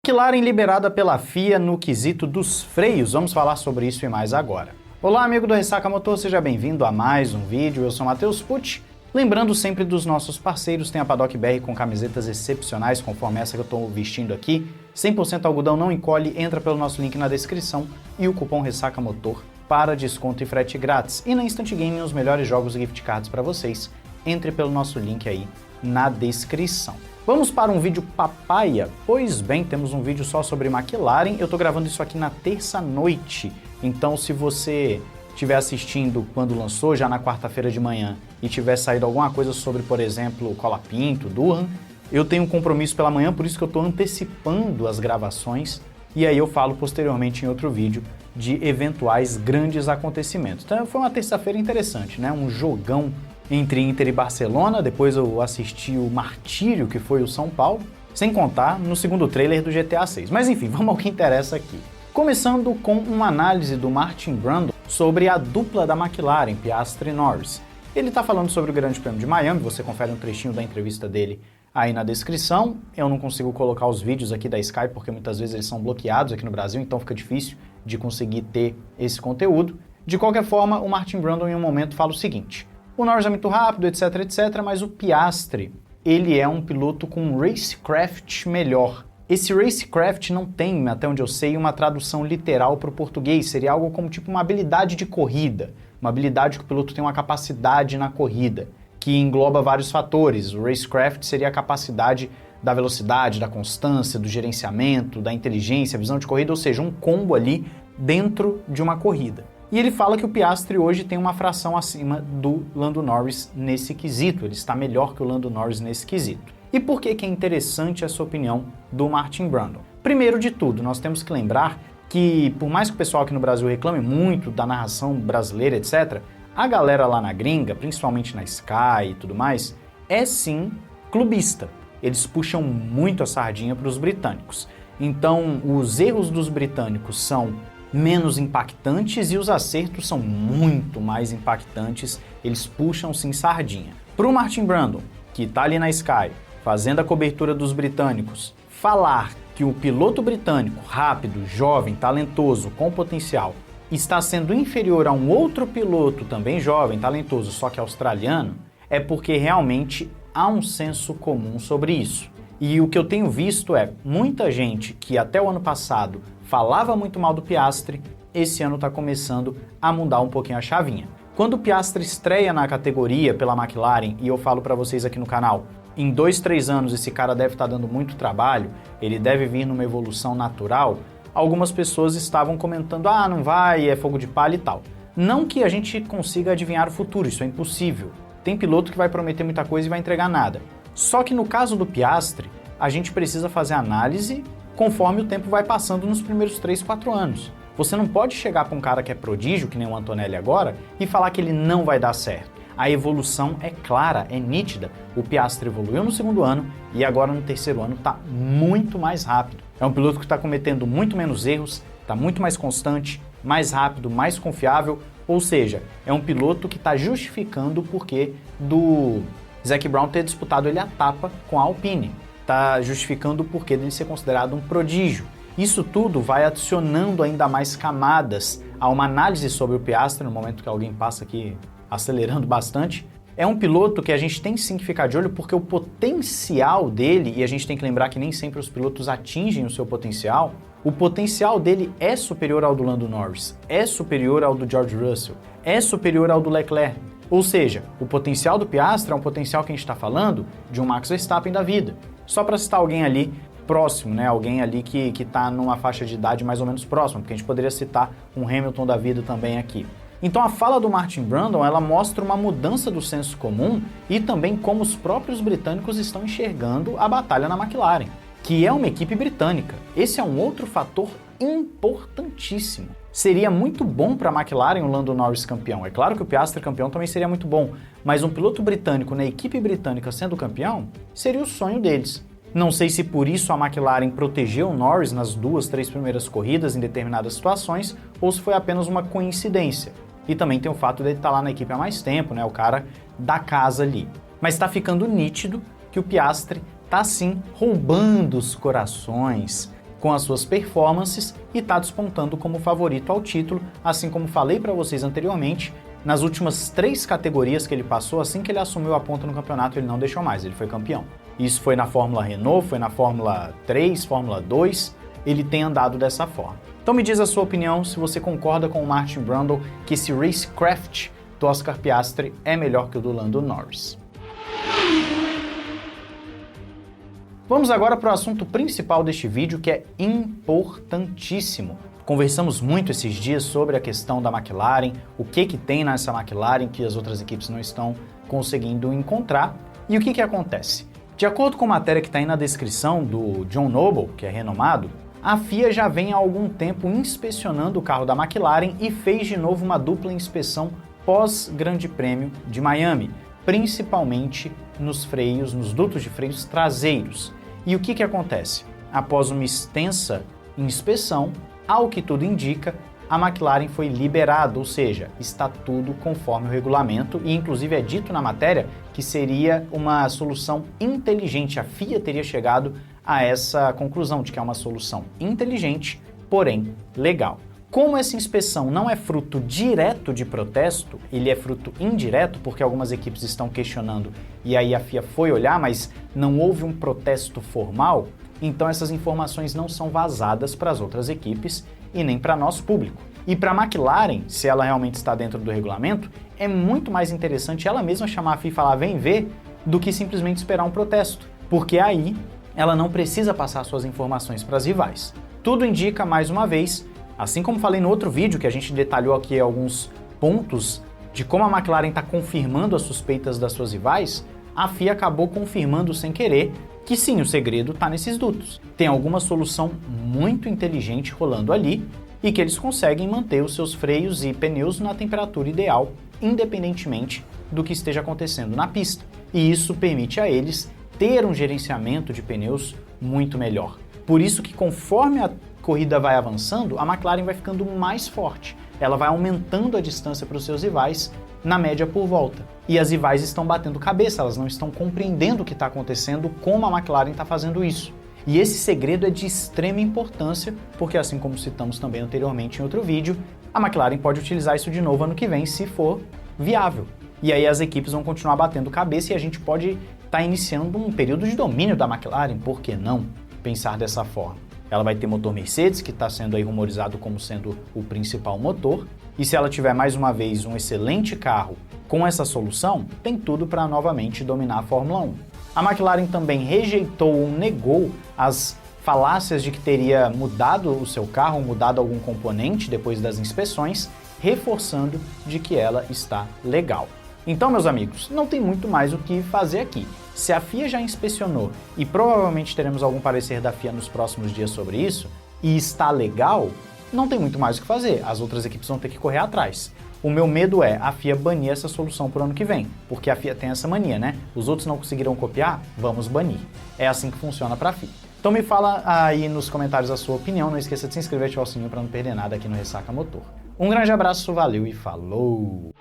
McLaren liberada pela FIA no quesito dos freios, vamos falar sobre isso e mais agora. Olá amigo do Ressaca Motor, seja bem-vindo a mais um vídeo, eu sou Matheus Pucci. Lembrando sempre dos nossos parceiros, tem a Paddock BR com camisetas excepcionais, conforme essa que eu estou vestindo aqui. 100% algodão, não encolhe, entra pelo nosso link na descrição e o cupom Ressaca Motor para desconto e frete grátis. E na Instant Gaming os melhores jogos e gift cards para vocês, entre pelo nosso link aí na descrição. Vamos para um vídeo papaya? Pois bem, temos um vídeo só sobre McLaren, eu estou gravando isso aqui na terça-noite, então se você estiver assistindo quando lançou, já na quarta-feira de manhã, e tiver saído alguma coisa sobre, por exemplo, Colapinto, Durham, eu tenho um compromisso pela manhã, por isso que eu estou antecipando as gravações, e aí eu falo posteriormente em outro vídeo de eventuais grandes acontecimentos. Então foi uma terça-feira interessante, né? Um jogão entre Inter e Barcelona, depois eu assisti o martírio que foi o São Paulo, sem contar no segundo trailer do GTA 6. Mas enfim, vamos ao que interessa aqui. Começando com uma análise do Martin Brundle sobre a dupla da McLaren, Piastri e Norris. Ele está falando sobre o Grande Prêmio de Miami, você confere um trechinho da entrevista dele aí na descrição. Eu não consigo colocar os vídeos aqui da Sky porque muitas vezes eles são bloqueados aqui no Brasil, então fica difícil de conseguir ter esse conteúdo. De qualquer forma, o Martin Brundle em um momento fala o seguinte: o Norris é muito rápido, etc, etc, mas o Piastri, ele é um piloto com um racecraft melhor. Esse racecraft não tem, até onde eu sei, uma tradução literal para o português, seria algo como tipo uma habilidade de corrida, uma habilidade que o piloto tem uma capacidade na corrida, que engloba vários fatores. O racecraft seria a capacidade da velocidade, da constância, do gerenciamento, da inteligência, visão de corrida, ou seja, um combo ali dentro de uma corrida. E ele fala que o Piastri hoje tem uma fração acima do Lando Norris nesse quesito, ele está melhor que o Lando Norris nesse quesito. E por que é interessante essa opinião do Martin Brundle? Primeiro de tudo, nós temos que lembrar que, por mais que o pessoal aqui no Brasil reclame muito da narração brasileira, etc., a galera lá na gringa, principalmente na Sky e tudo mais, é sim clubista. Eles puxam muito a sardinha para os britânicos. Então, os erros dos britânicos são menos impactantes e os acertos são muito mais impactantes, eles puxam sim sardinha. Para o Martin Brundle, que está ali na Sky, fazendo a cobertura dos britânicos, falar que o piloto britânico, rápido, jovem, talentoso, com potencial, está sendo inferior a um outro piloto também jovem, talentoso, só que australiano, é porque realmente há um senso comum sobre isso. E o que eu tenho visto é muita gente que até o ano passado falava muito mal do Piastri, esse ano está começando a mudar um pouquinho a chavinha. Quando o Piastri estreia na categoria pela McLaren, e eu falo para vocês aqui no canal, em 2, 3 anos esse cara deve estar dando muito trabalho, ele deve vir numa evolução natural, algumas pessoas estavam comentando, não vai, é fogo de palha e tal. Não que a gente consiga adivinhar o futuro, isso é impossível. Tem piloto que vai prometer muita coisa e vai entregar nada. Só que no caso do Piastri, a gente precisa fazer análise conforme o tempo vai passando nos primeiros 3, 4 anos. Você não pode chegar para um cara que é prodígio, que nem o Antonelli agora, e falar que ele não vai dar certo. A evolução é clara, é nítida. O Piastri evoluiu no segundo ano e agora no terceiro ano está muito mais rápido. É um piloto que está cometendo muito menos erros, está muito mais constante, mais rápido, mais confiável, ou seja, é um piloto que está justificando o porquê do Zac Brown ter disputado ele a tapa com a Alpine. Está justificando o porquê dele ser considerado um prodígio. Isso tudo vai adicionando ainda mais camadas a uma análise sobre o Piastri, no momento que alguém passa aqui acelerando bastante. É um piloto que a gente tem sim que ficar de olho porque o potencial dele, e a gente tem que lembrar que nem sempre os pilotos atingem o seu potencial, o potencial dele é superior ao do Lando Norris, é superior ao do George Russell, é superior ao do Leclerc. Ou seja, o potencial do Piastri é um potencial que a gente está falando de um Max Verstappen da vida. Só para citar alguém ali próximo, né? Alguém ali que está numa faixa de idade mais ou menos próxima, porque a gente poderia citar um Hamilton da vida também aqui. Então a fala do Martin Brundle, ela mostra uma mudança do senso comum e também como os próprios britânicos estão enxergando a batalha na McLaren, que é uma equipe britânica. Esse é um outro fator importantíssimo. Seria muito bom para a McLaren o Lando Norris campeão. É claro que o Piastri campeão também seria muito bom, mas um piloto britânico na equipe britânica sendo campeão seria o sonho deles. Não sei se por isso a McLaren protegeu o Norris nas 2, 3 primeiras corridas em determinadas situações ou se foi apenas uma coincidência. E também tem o fato dele estar lá na equipe há mais tempo, né? O cara da casa ali. Mas está ficando nítido que o Piastri está sim roubando os corações, com as suas performances e está despontando como favorito ao título, assim como falei para vocês anteriormente. Nas últimas 3 categorias que ele passou, assim que ele assumiu a ponta no campeonato, ele não deixou mais, ele foi campeão. Isso foi na Fórmula Renault, foi na Fórmula 3, Fórmula 2, ele tem andado dessa forma. Então me diz a sua opinião, se você concorda com o Martin Brundle que esse racecraft do Oscar Piastri é melhor que o do Lando Norris. Vamos agora para o assunto principal deste vídeo, que é importantíssimo. Conversamos muito esses dias sobre a questão da McLaren, o que tem nessa McLaren que as outras equipes não estão conseguindo encontrar. E o que acontece? De acordo com a matéria que está aí na descrição do John Noble, que é renomado, a FIA já vem há algum tempo inspecionando o carro da McLaren e fez de novo uma dupla inspeção pós-Grande Prêmio de Miami, principalmente nos freios, nos dutos de freios traseiros. E o que acontece? Após uma extensa inspeção, ao que tudo indica, a McLaren foi liberada, ou seja, está tudo conforme o regulamento e inclusive é dito na matéria que seria uma solução inteligente. A FIA teria chegado a essa conclusão de que é uma solução inteligente, porém legal. Como essa inspeção não é fruto direto de protesto, ele é fruto indireto, porque algumas equipes estão questionando e aí a FIA foi olhar, mas não houve um protesto formal, então essas informações não são vazadas para as outras equipes e nem para nosso público. E para a McLaren, se ela realmente está dentro do regulamento, é muito mais interessante ela mesma chamar a FIA e falar vem ver, do que simplesmente esperar um protesto, porque aí ela não precisa passar suas informações para as rivais. Tudo indica, mais uma vez, assim como falei no outro vídeo que a gente detalhou aqui alguns pontos de como a McLaren está confirmando as suspeitas das suas rivais, a FIA acabou confirmando sem querer que sim, o segredo está nesses dutos. Tem alguma solução muito inteligente rolando ali e que eles conseguem manter os seus freios e pneus na temperatura ideal, independentemente do que esteja acontecendo na pista. E isso permite a eles ter um gerenciamento de pneus muito melhor. Por isso que conforme a corrida vai avançando, a McLaren vai ficando mais forte. Ela vai aumentando a distância para os seus rivais, na média por volta. E as rivais estão batendo cabeça, elas não estão compreendendo o que está acontecendo, como a McLaren está fazendo isso. E esse segredo é de extrema importância, porque assim como citamos também anteriormente em outro vídeo, a McLaren pode utilizar isso de novo ano que vem, se for viável. E aí as equipes vão continuar batendo cabeça e a gente pode estar iniciando um período de domínio da McLaren, por que não pensar dessa forma? Ela vai ter motor Mercedes, que está sendo aí rumorizado como sendo o principal motor, e se ela tiver mais uma vez um excelente carro com essa solução, tem tudo para novamente dominar a Fórmula 1. A McLaren também rejeitou ou negou as falácias de que teria mudado o seu carro, mudado algum componente depois das inspeções, reforçando de que ela está legal. Então, meus amigos, não tem muito mais o que fazer aqui. Se a FIA já inspecionou e provavelmente teremos algum parecer da FIA nos próximos dias sobre isso, e está legal, não tem muito mais o que fazer, as outras equipes vão ter que correr atrás. O meu medo é a FIA banir essa solução por ano que vem, porque a FIA tem essa mania, né? Os outros não conseguiram copiar, vamos banir. É assim que funciona para a FIA. Então me fala aí nos comentários a sua opinião, não esqueça de se inscrever e ativar o sininho para não perder nada aqui no Ressaca Motor. Um grande abraço, valeu e falou!